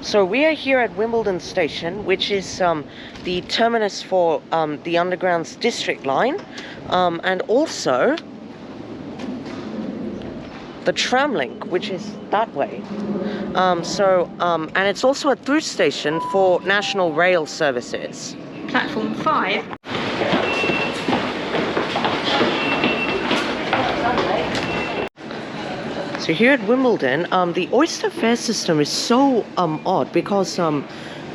So we are here at Wimbledon Station, which is the terminus for the Underground's District Line, and also the Tramlink, which is that way. And it's also a through station for National Rail services. Platform 5. So here at Wimbledon, the Oyster fare system is so odd because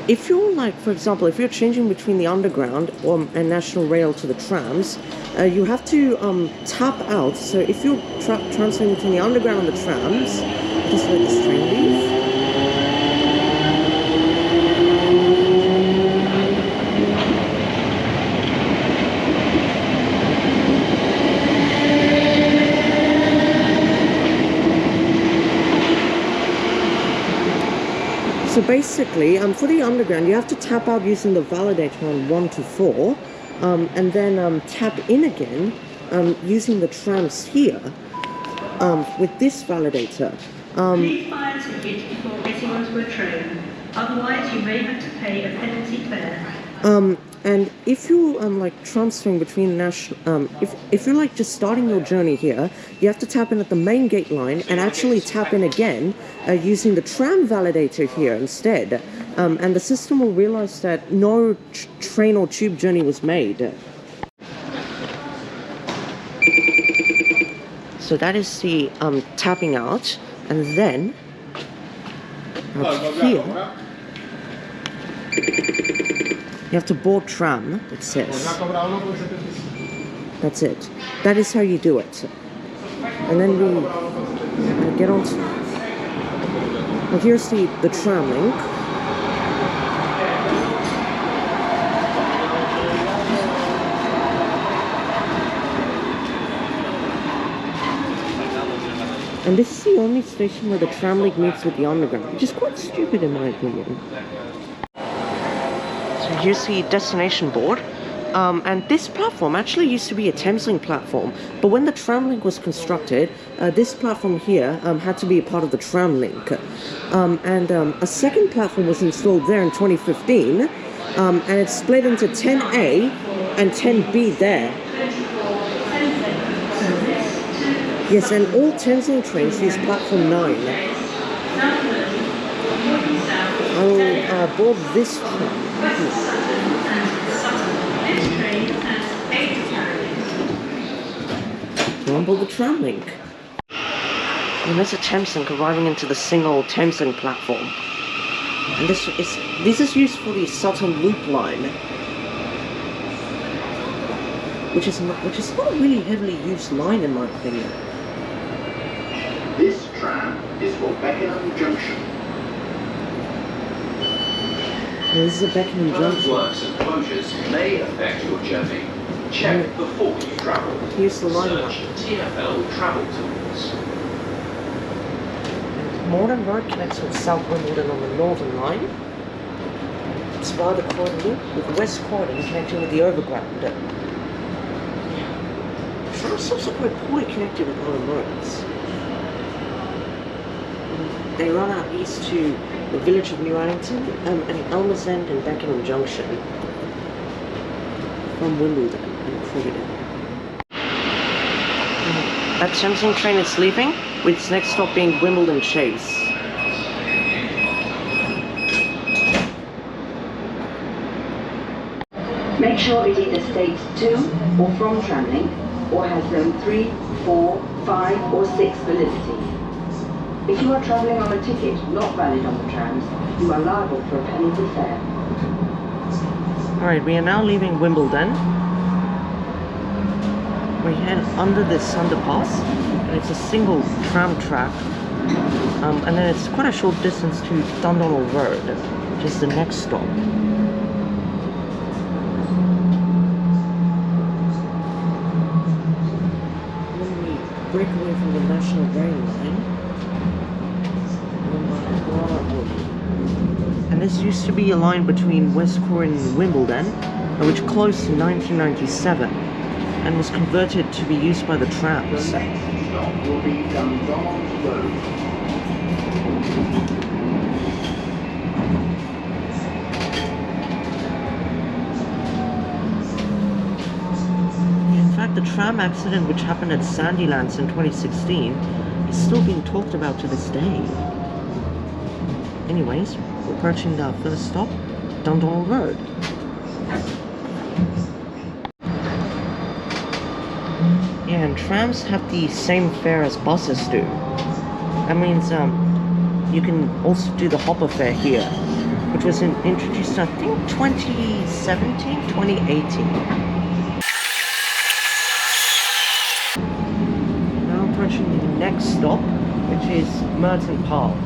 if you're like, for example, if you're changing between the Underground and National Rail to the trams, you have to tap out. So if you're transferring between the Underground and the trams, just let this train leave. So basically, for the Underground, you have to tap out using the validator on 1 to 4, and then tap in again using the trams here with this validator. Please buy a ticket before getting onto a train, otherwise you may have to pay a penalty fare. And if you're like transferring between national, if you're like just starting your journey here, you have to tap in at the main gate line and actually tap in again using the tram validator here instead. And the system will realize that no train or tube journey was made. So that is the tapping out, and then here. You have to board tram, it says. That's it. That is how you do it. And then we get on to... Well, here's the Tramlink. And this is the only station where the Tramlink meets with the Underground, which is quite stupid in my opinion. So here's the destination board, and this platform actually used to be a Thameslink platform, but when the Tramlink was constructed, this platform here had to be a part of the Tramlink, and a second platform was installed there in 2015, and it's split into 10A and 10B there. Yes, and all Thameslink trains use platform 9. I'll board this train. On board the Tramlink. And there's a Thameslink arriving into the single Thameslink platform. And this is used for the Sutton Loop line, which is not a really heavily used line in my opinion. This tram is for Beckenham Junction. This is a Beckenham Junction. Works and closures may affect your journey. Check before you travel. Here's the line map. TfL travel tools. Morden Road connects with South Wimbledon on the Northern Line. It's via the Croydon Loop, with West Croydon connecting with the Overground. Trams are also quite poorly connected with other roads. They run out east to the village of New Addington and Elmer's End and Beckenham Junction from Wimbledon and Croydon. That Thameslink train is leaving, with its next stop being Wimbledon Chase. Make sure it either states to or from Tramlink or has zone 3, 4, 5 or 6 validity. If you are travelling on a ticket not valid on the trams, you are liable for a penalty fare. Alright, we are now leaving Wimbledon. We head under this underpass, and it's a single tram track. And then it's quite a short distance to Dundonald Road, which is the next stop. When we break away from the National Rail line, and this used to be a line between West Croydon and Wimbledon, which closed in 1997 and was converted to be used by the trams. The next stop will be Dundonald Road. fact, the tram accident which happened at Sandylands in 2016 is still being talked about to this day. Anyways, we're approaching the first stop, Dundonald Road. Yeah, and trams have the same fare as buses do. That means you can also do the hopper fare here, which was introduced, I think, 2017, 2018. Now approaching the next stop, which is Merton Park.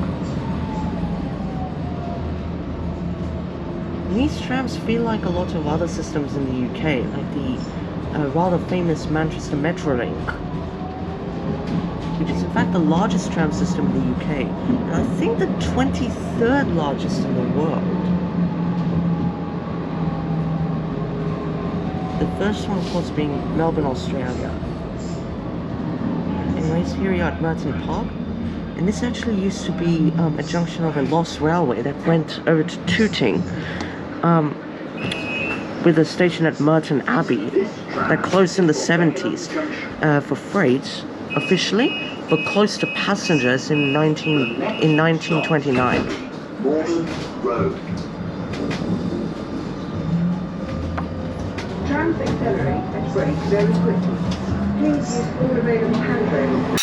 These trams feel like a lot of other systems in the UK, like the rather famous Manchester Metrolink, which is in fact the largest tram system in the UK, and I think the 23rd largest in the world. The first one, of course, being Melbourne, Australia. Anyways, here we are at Merton Park, and this actually used to be a junction of a lost railway that went over to Tooting, with a station at Merton Abbey that closed in the 70s for freight officially, but closed to passengers in 1929. Morton Road. Trams accelerate and brake very quickly. Please use all available handrails.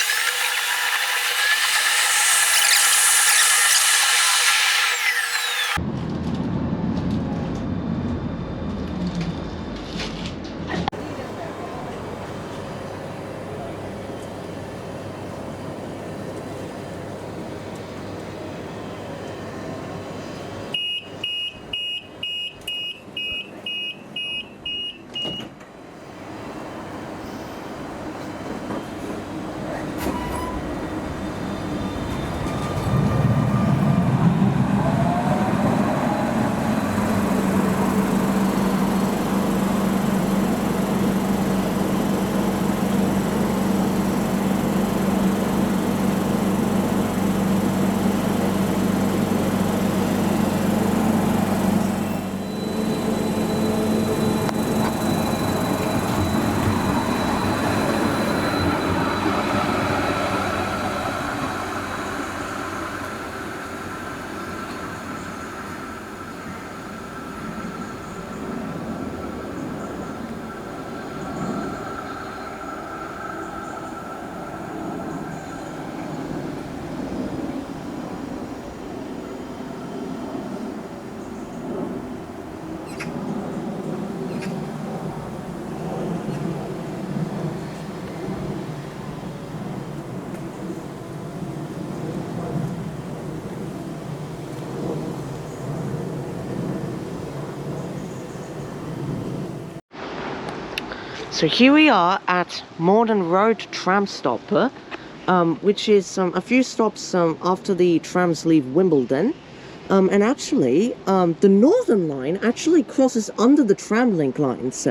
So here we are at Morden Road tram stop, which is a few stops after the trams leave Wimbledon. And actually, the Northern Line actually crosses under the Tramlink lines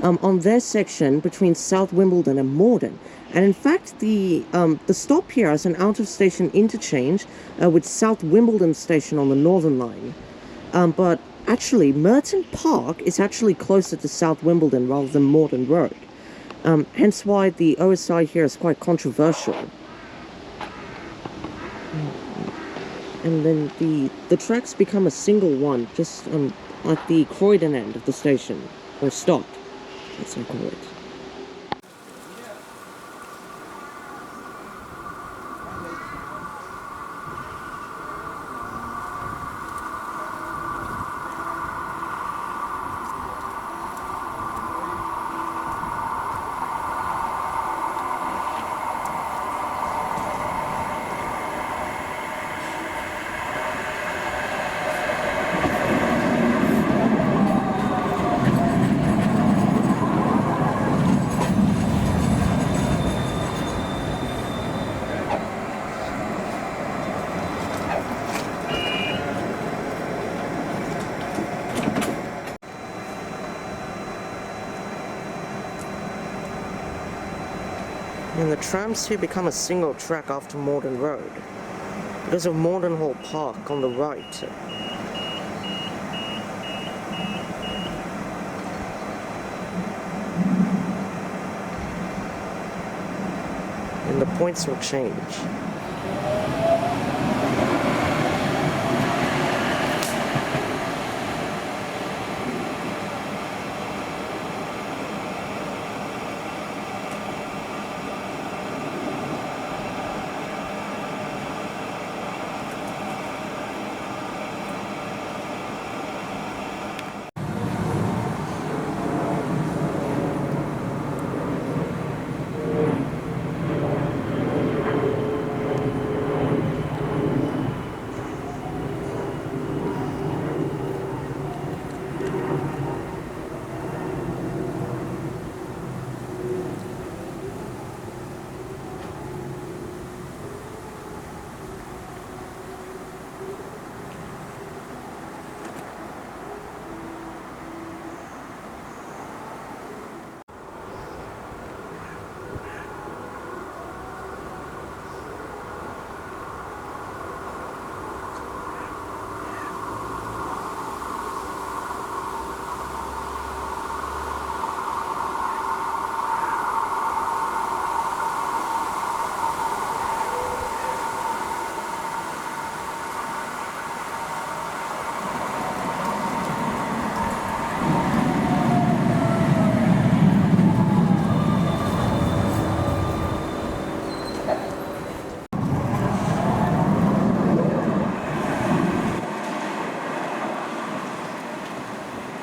on their section between South Wimbledon and Morden. And in fact, the stop here is an out-of-station interchange with South Wimbledon station on the Northern Line. But actually, Merton Park is actually closer to South Wimbledon rather than Morden Road. Hence why the OSI here is quite controversial. And then the tracks become a single one, just at the Croydon end of the station, or stop, as I call it. And the trams here become a single track after Morden Road, because of Morden Hall Park on the right. and the points will change.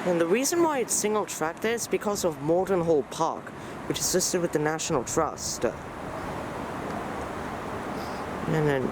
And the reason why it's single track there is because of Malden Hall Park, which is listed with the National Trust. And then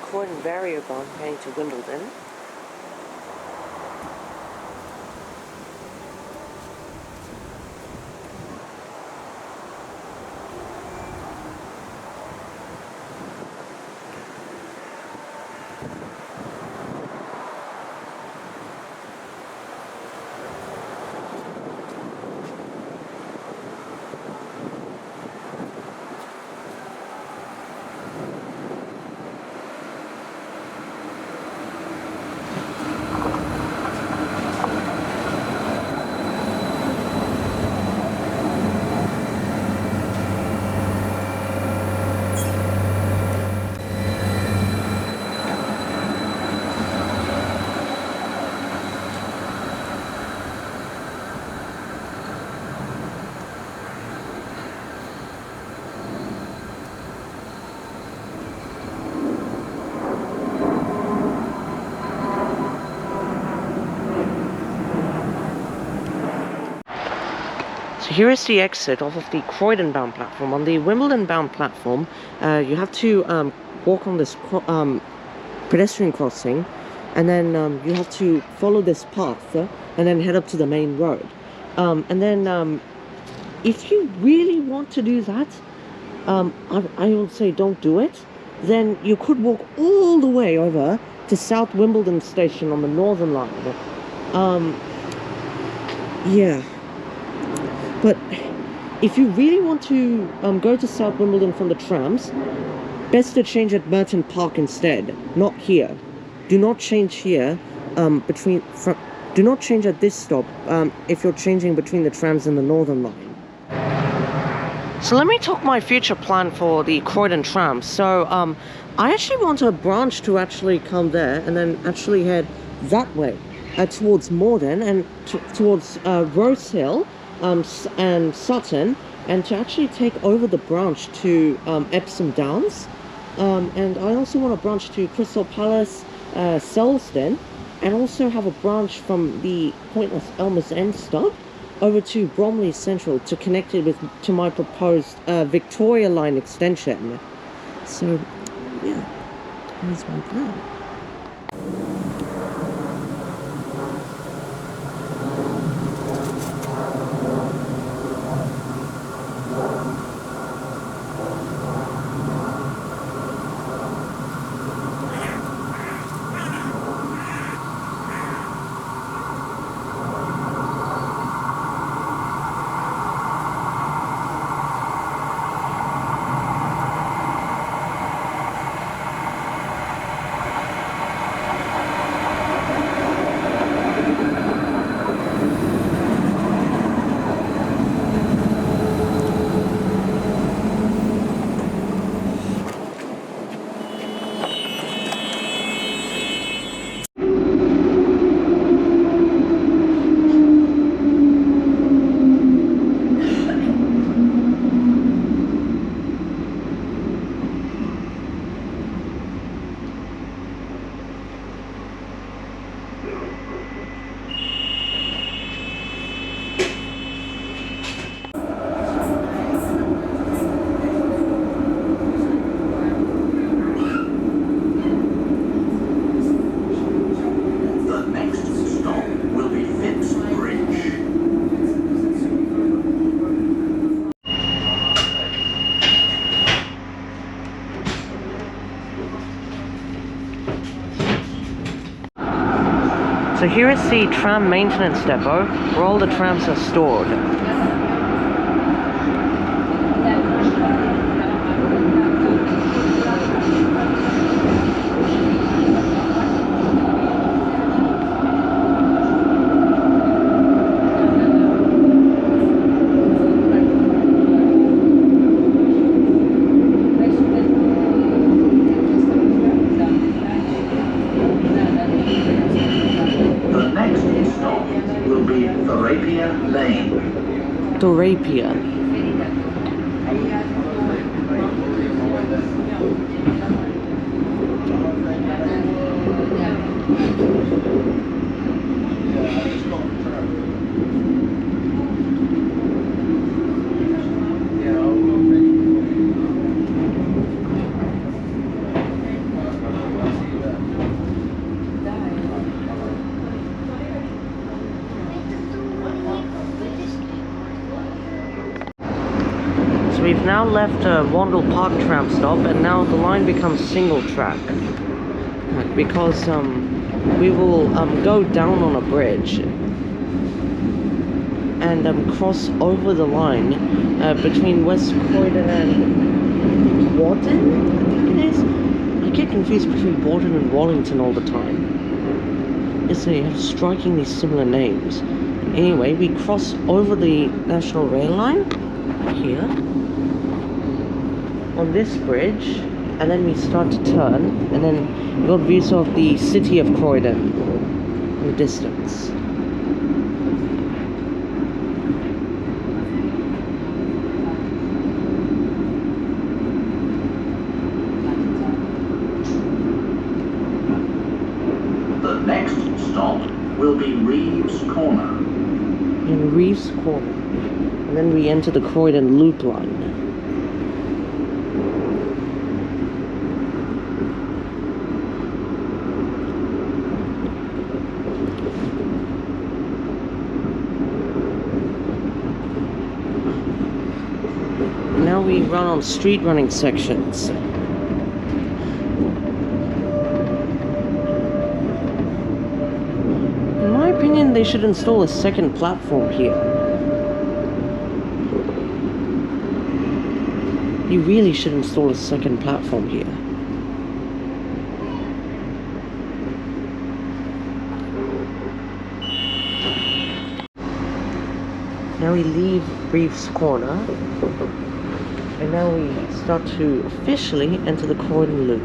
Croydon barrier gone heading to Wimbledon. So here is the exit off of the Croydon bound platform. On the Wimbledon bound platform, you have to walk on this pedestrian crossing, and then you have to follow this path and then head up to the main road. And then if you really want to do that, I would say don't do it. Then you could walk all the way over to South Wimbledon station on the Northern Line. Yeah. But if you really want to go to South Wimbledon from the trams, best to change at Merton Park instead, not here. Do not change here do not change at this stop if you're changing between the trams and the Northern Line. So let me talk my future plan for the Croydon Trams. So I actually want a branch to actually come there and then actually head that way towards Morden and towards Rose Hill and Sutton, and to actually take over the branch to Epsom Downs. And I also want a branch to Crystal Palace, Selsdon, and also have a branch from the Pointless Elmer's End stop over to Bromley Central to connect it to my proposed Victoria Line extension. So, yeah, here's my plan. The next stop will be Phipps Bridge. So here is the tram maintenance depot where all the trams are stored. The next stop will be Therapia Lane. Dorapia. So we've now left Wandle Park tram stop, and now the line becomes single track. Because we will go down on a bridge and cross over the line between West Croydon and Warden, I think it is. I get confused between Warden and Wallington all the time. Yes, they have strikingly similar names. Anyway, we cross over the National Rail line here on this bridge, and then we start to turn, and then we got views of the city of Croydon in the distance. The next stop will be Reeves Corner. In Reeves Corner, and then we enter the Croydon Loop line. Now we run on street running sections. In my opinion, they should install a second platform here. You really should install a second platform here. Now we leave Reeves Corner, and now we start to officially enter the Croydon Loop.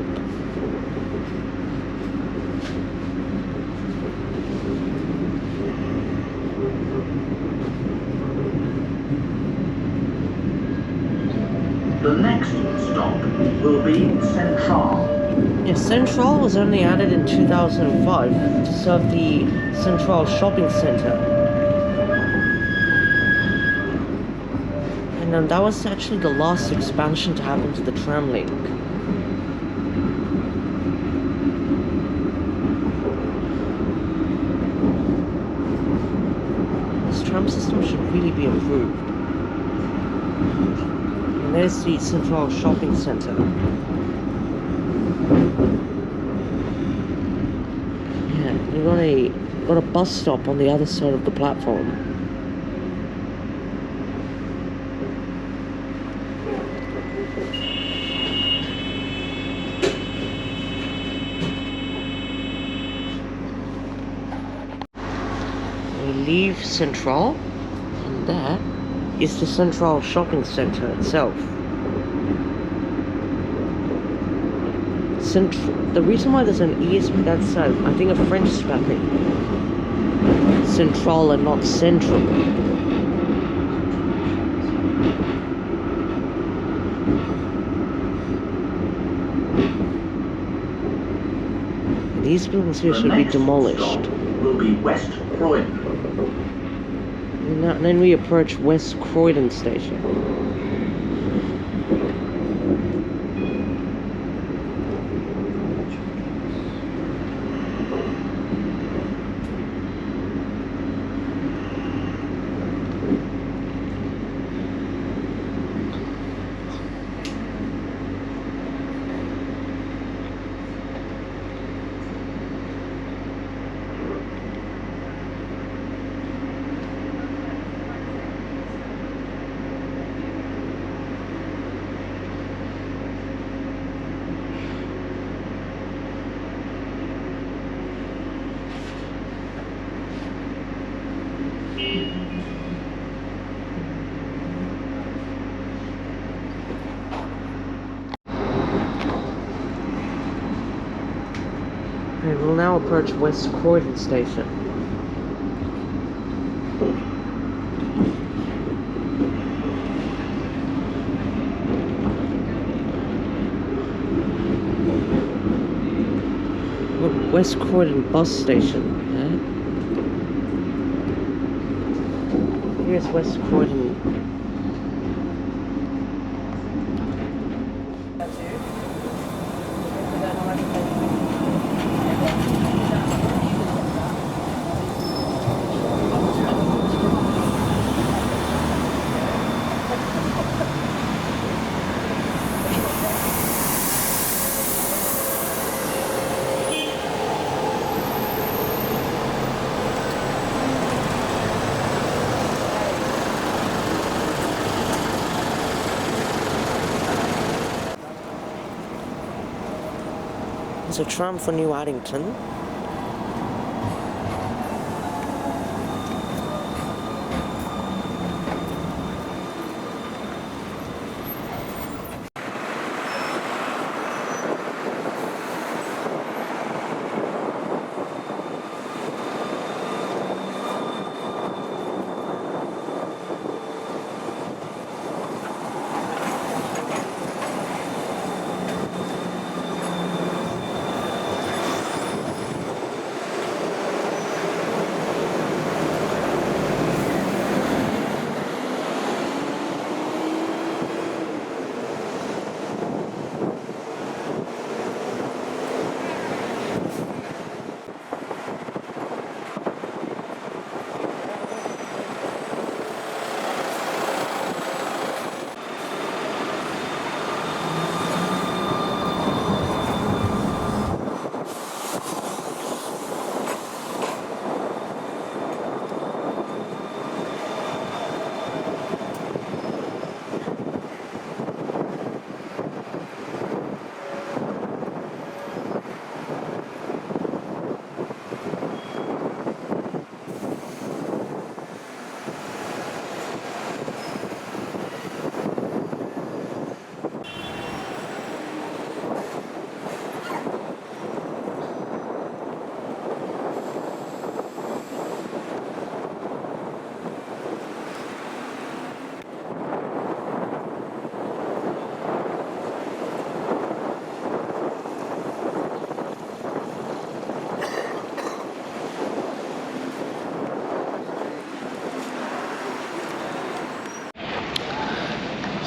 The next stop will be Central. Yes, Central was only added in 2005 to serve the Central Shopping Centre. And that was actually the last expansion to happen to the Tramlink. This tram system should really be improved. And there's the Central Shopping Centre. Yeah, you got a bus stop on the other side of the platform. Leave Central, and that is the Central Shopping Centre itself. The reason why there's an E is that's I think a French spelling. Central and not Central. These buildings here should be demolished. Will will be West Croydon. And then we approach West Croydon station. We will now approach West Croydon station. West Croydon bus station. Here's West Croydon. It's a tram for New Addington.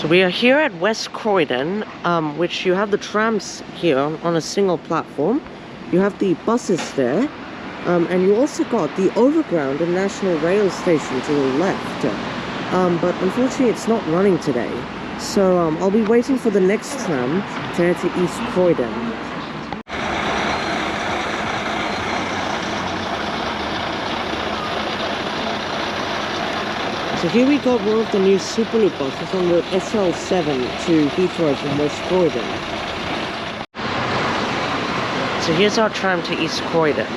So we are here at West Croydon, which you have the trams here on a single platform. You have the buses there, and you also got the overground and national rail station to the left. But unfortunately it's not running today. So I'll be waiting for the next tram to head to East Croydon. So here we got one of the new Superloop buses on the SL7 to Heathrow from West Croydon. So here's our tram to East Croydon.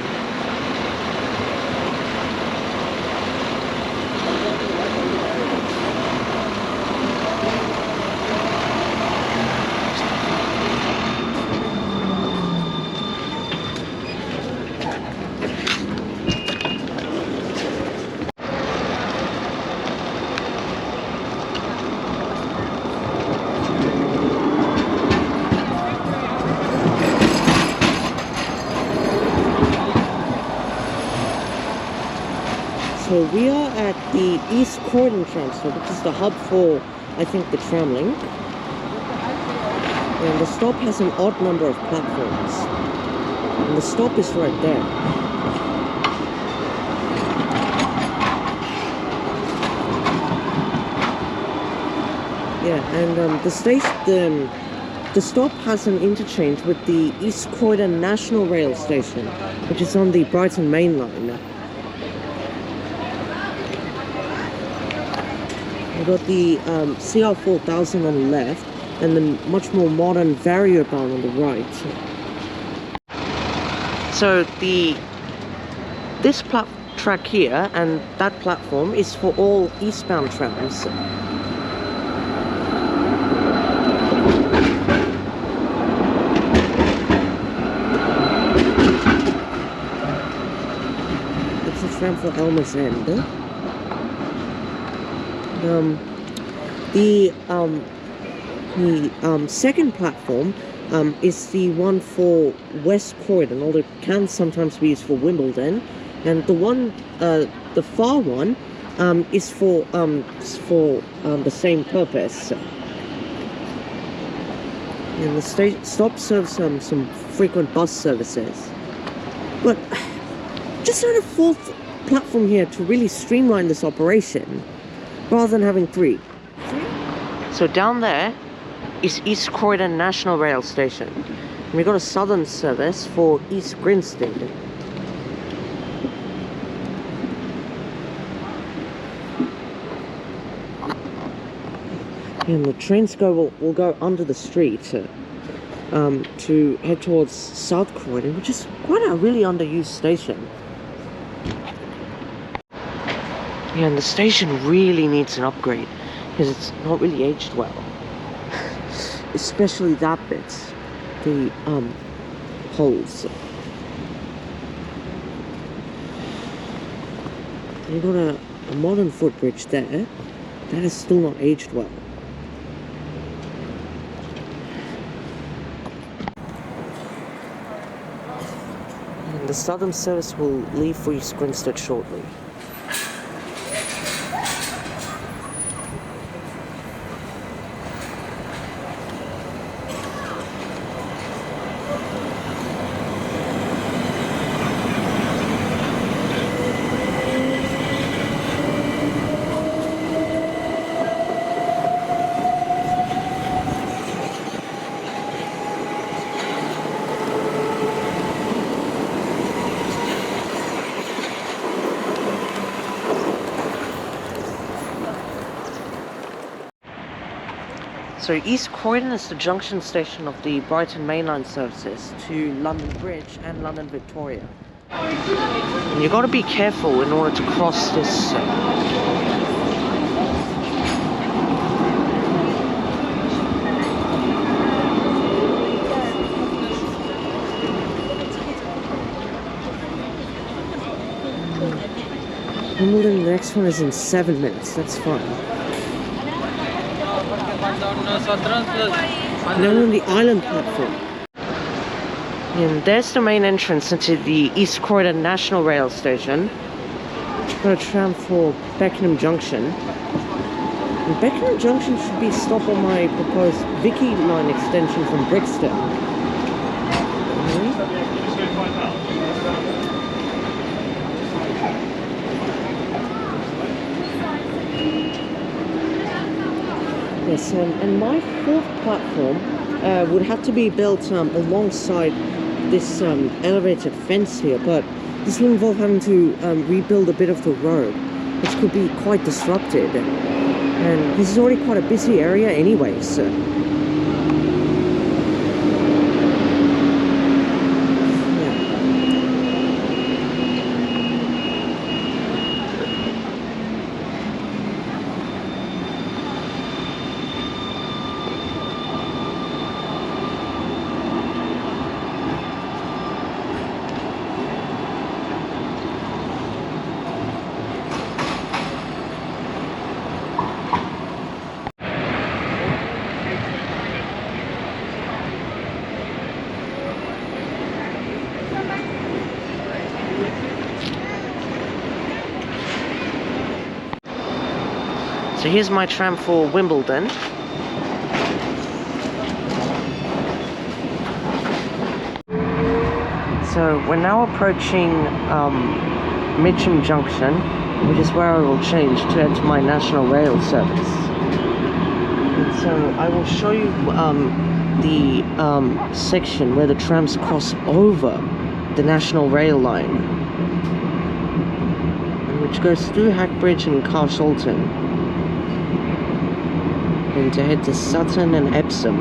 So we are at the East Croydon Tram stop, which is the hub for, I think, the Tramlink. And the stop has an odd number of platforms. And the stop is right there. Yeah, and the stop has an interchange with the East Croydon National Rail Station, which is on the Brighton Main Line. We've got the CR4000 on the left, and the much more modern Variobound on the right. So this track here and that platform is for all eastbound trams. It's a tram for Elmer's End. The second platform is the one for West Croydon, although it can sometimes be used for Wimbledon, and the one, the far one, is for the same purpose. And the stop serves some frequent bus services, but just add a fourth platform here to really streamline this operation, rather than having three. So down there is East Croydon National Rail Station. And we got a southern service for East Grinstead. And the trains will go under the street to head towards South Croydon, which is quite a really underused station. Yeah, and the station really needs an upgrade because it's not really aged well. Especially that bit, the holes. You've got a modern footbridge there that is still not aged well. And the southern service will leave for East Grinstead shortly. So East Croydon is the junction station of the Brighton Mainline services to London Bridge and London Victoria. And you've got to be careful in order to cross this. Wimbledon, the next one is in 7 minutes, that's fine. And then we're on the island platform. And there's the main entrance into the East Croydon National Rail Station. Got a tram for Beckenham Junction. And Beckenham Junction should be a stop on my proposed Vicky line extension from Brixton. Yes, and my fourth platform would have to be built alongside this elevated fence here, but this will involve having to rebuild a bit of the road, which could be quite disrupted. And this is already quite a busy area anyway, so. So here's my tram for Wimbledon. So we're now approaching Mitcham Junction, which is where I will change to head to my National Rail service. And so I will show you the section where the trams cross over the National Rail line, which goes through Hackbridge and Carshalton, and to head to Sutton and Epsom.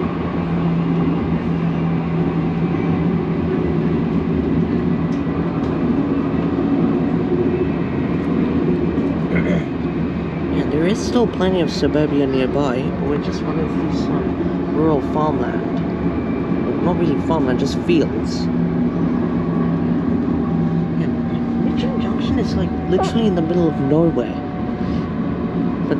There is still plenty of suburbia nearby, but we're just running through some rural farmland. Well, not really farmland, just fields. And Mitcham Junction is like literally in the middle of nowhere. But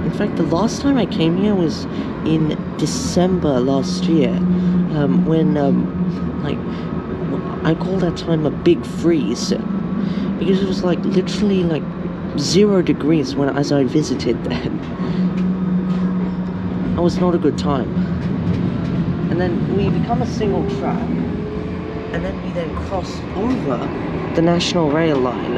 in fact, the last time I came here was in December last year, when like I call that time a big freeze, because it was like literally like 0 degrees as I visited then. That was not a good time. And then we become a single track, and then we then cross over the National Rail line.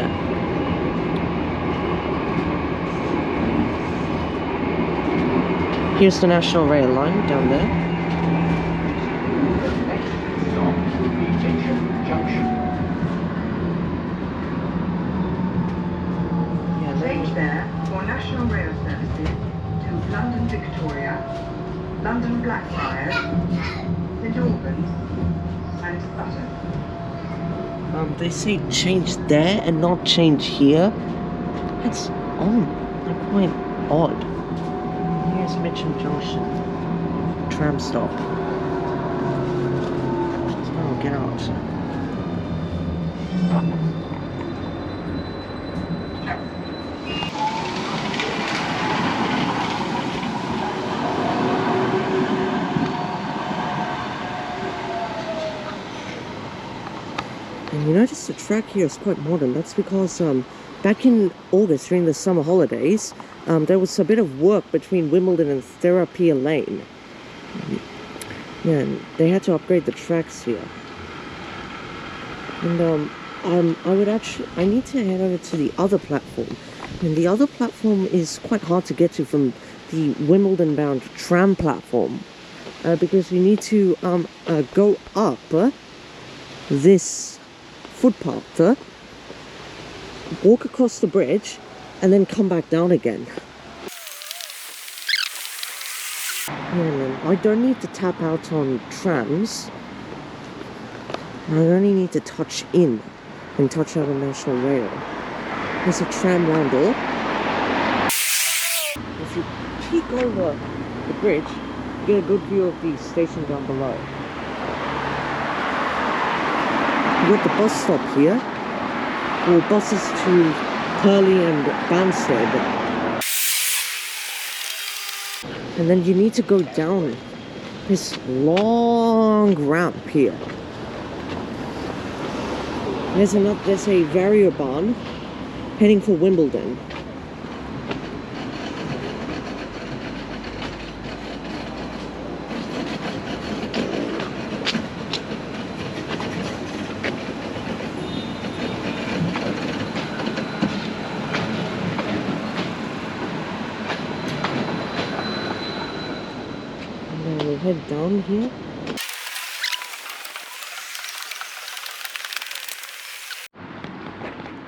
Here's the National Rail line down there. Stop Mitcham Junction. Change there for National Rail services to London Victoria, London Blackfriars, St Albans and Sutton. They say change there and not change here. That's quite odd. Here's Mitcham Junction, tram stop. So I'll get out. And you notice the track here is quite modern. That's because back in August during the summer holidays, there was a bit of work between Wimbledon and Therapia Lane. Yeah, and they had to upgrade the tracks here. And I need to head over to the other platform. And the other platform is quite hard to get to from the Wimbledon bound tram platform, because you need to go up this footpath, walk across the bridge, and then come back down again. Yeah, I don't need to tap out on trams. I only need to touch in and touch out on National Rail. There's a tram roundel. If you peek over the bridge, you get a good view of the station down below. You got the bus stop here, or buses to Purley and Banstead. And then you need to go down this long ramp here. There's a Variobahn heading for Wimbledon. Head down here.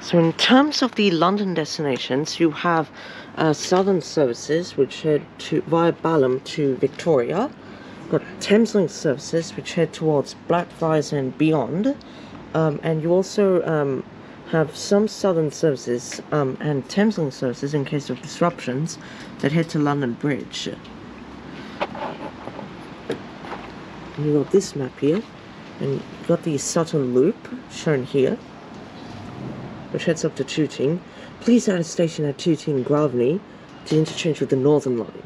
So in terms of the London destinations, you have Southern services which head via Balham to Victoria. You've got Thamslink services which head towards Blackfriars and beyond, and you also have some Southern services and Thamslink services in case of disruptions that head to London Bridge. And you've got this map here, and you've got the Sutton Loop shown here, which heads up to Tooting. Please add a station at Tooting Graveney to interchange with the Northern Line.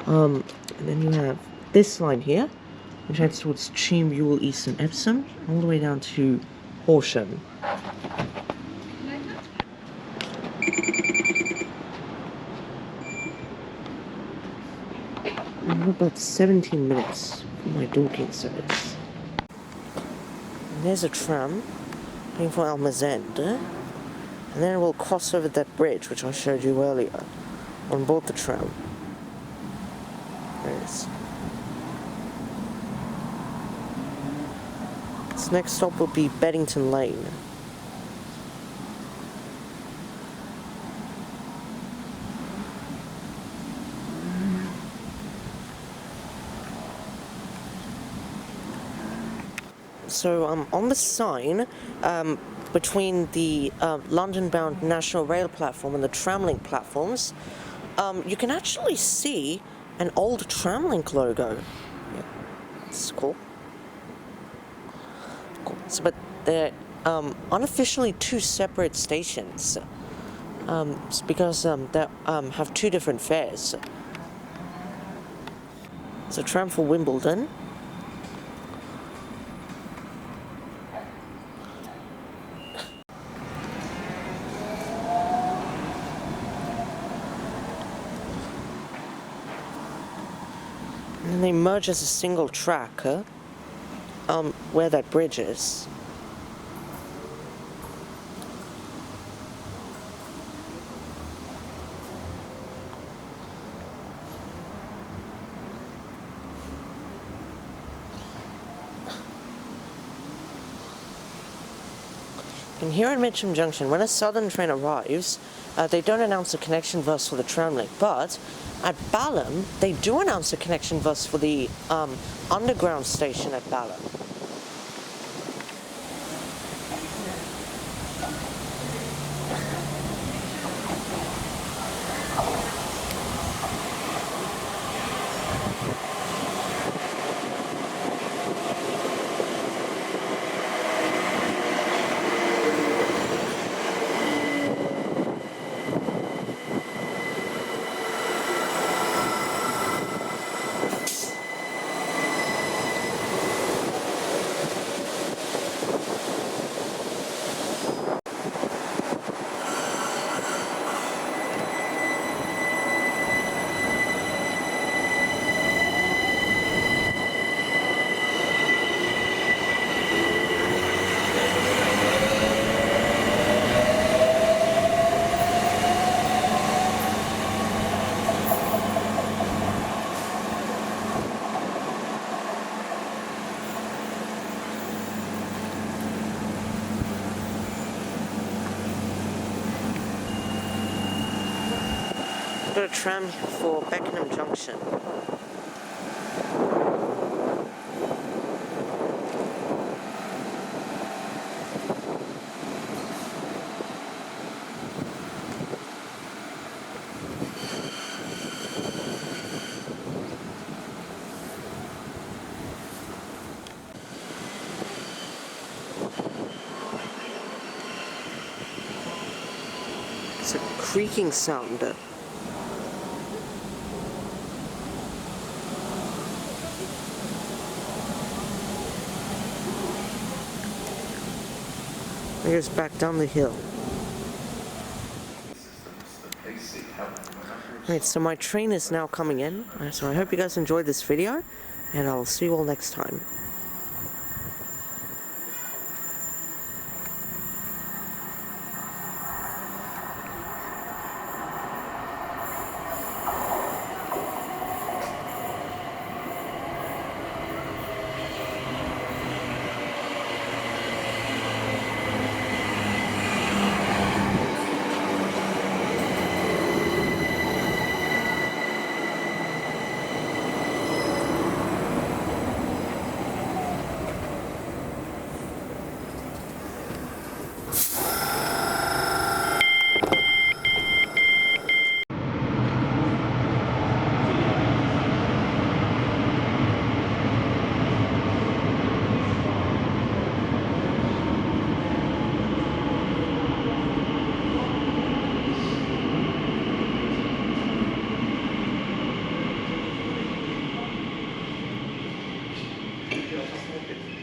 And then you have this line here, which heads towards Cheam, Ewell, East and Epsom, all the way down to Horsham. got 17 minutes for my Dorking service. And there's a tram heading for Almazend. And then we'll cross over that bridge which I showed you earlier on board the tram. There it is. Its next stop will be Beddington Lane. So on the sign between the London-bound National Rail platform and the Tramlink platforms, you can actually see an old Tramlink logo. Yeah, it's cool. So, but they're unofficially two separate stations. It's because they have two different fares. It's a tram for Wimbledon. And then they merge as a single track, where that bridge is. And here at Mitcham Junction, when a southern train arrives, they don't announce a connection verse for the Tramlink, but at Balham, they do announce a connection verse for the underground station at Balham. Got a tram for Beckenham Junction. It's a creaking sound. It goes back down the hill. Right, so my train is now coming in. So I hope you guys enjoyed this video, and I'll see you all next time. Gracias.